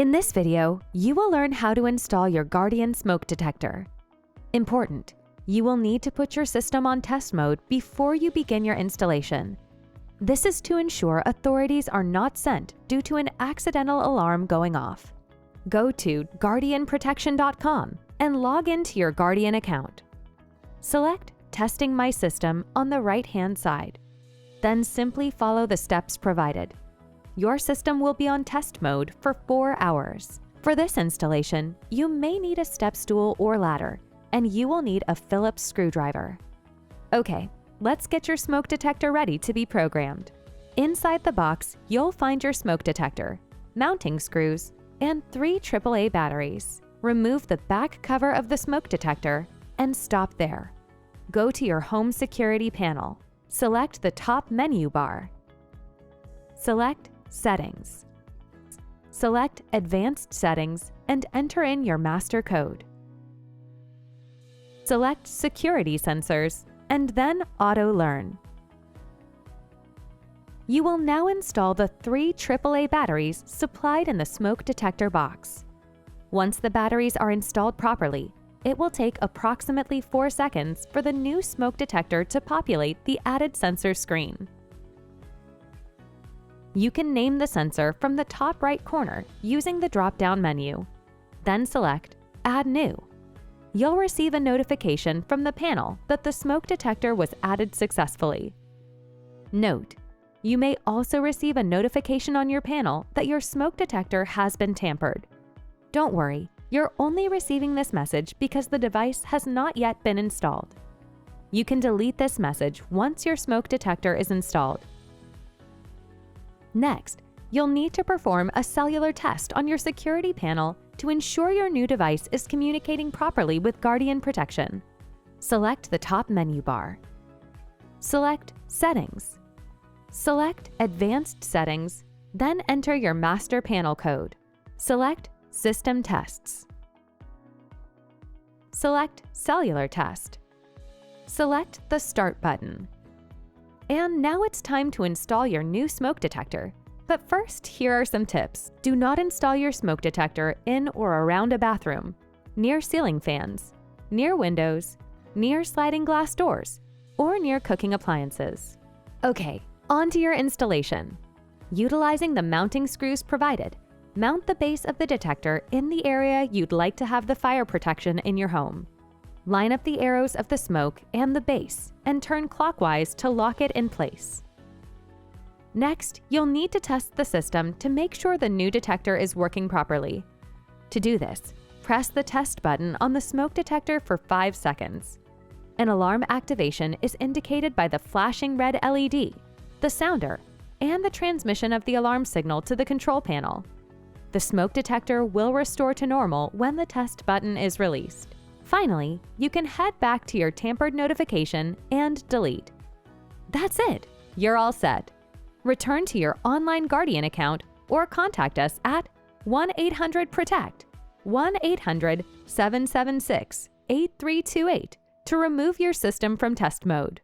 In this video, you will learn how to install your Guardian smoke detector. Important: you will need to put your system on test mode before you begin your installation. This is to ensure authorities are not sent due to an accidental alarm going off. Go to guardianprotection.com and log into your Guardian account. Select Testing My System on the right-hand side. Then simply follow the steps provided. Your system will be on test mode for 4 hours. For this installation, you may need a step stool or ladder, and you will need a Phillips screwdriver. Okay, let's get your smoke detector ready to be programmed. Inside the box, you'll find your smoke detector, mounting screws, and 3 AAA batteries. Remove the back cover of the smoke detector and stop there. Go to your home security panel. Select the top menu bar. Select Settings. Select Advanced Settings and enter in your master code. Select Security Sensors and then Auto Learn. You will now install the 3 AAA batteries supplied in the smoke detector box. Once the batteries are installed properly, it will take approximately 4 seconds for the new smoke detector to populate the added sensor screen. You can name the sensor from the top right corner using the drop-down menu. Then select Add New. You'll receive a notification from the panel that the smoke detector was added successfully. Note: you may also receive a notification on your panel that your smoke detector has been tampered. Don't worry, you're only receiving this message because the device has not yet been installed. You can delete this message once your smoke detector is installed. Next, you'll need to perform a cellular test on your security panel to ensure your new device is communicating properly with Guardian Protection. Select the top menu bar. Select Settings. Select Advanced Settings, then enter your master panel code. Select System Tests. Select Cellular Test. Select the Start button. And now it's time to install your new smoke detector. But first, here are some tips. Do not install your smoke detector in or around a bathroom, near ceiling fans, near windows, near sliding glass doors, or near cooking appliances. Okay, on to your installation. Utilizing the mounting screws provided, mount the base of the detector in the area you'd like to have the fire protection in your home. Line up the arrows of the smoke and the base and turn clockwise to lock it in place. Next, you'll need to test the system to make sure the new detector is working properly. To do this, press the test button on the smoke detector for 5 seconds. An alarm activation is indicated by the flashing red LED, the sounder, and the transmission of the alarm signal to the control panel. The smoke detector will restore to normal when the test button is released. Finally, you can head back to your tampered notification and delete. That's it! You're all set. Return to your online Guardian account or contact us at 1-800-PROTECT, 1-800-776-8328 to remove your system from test mode.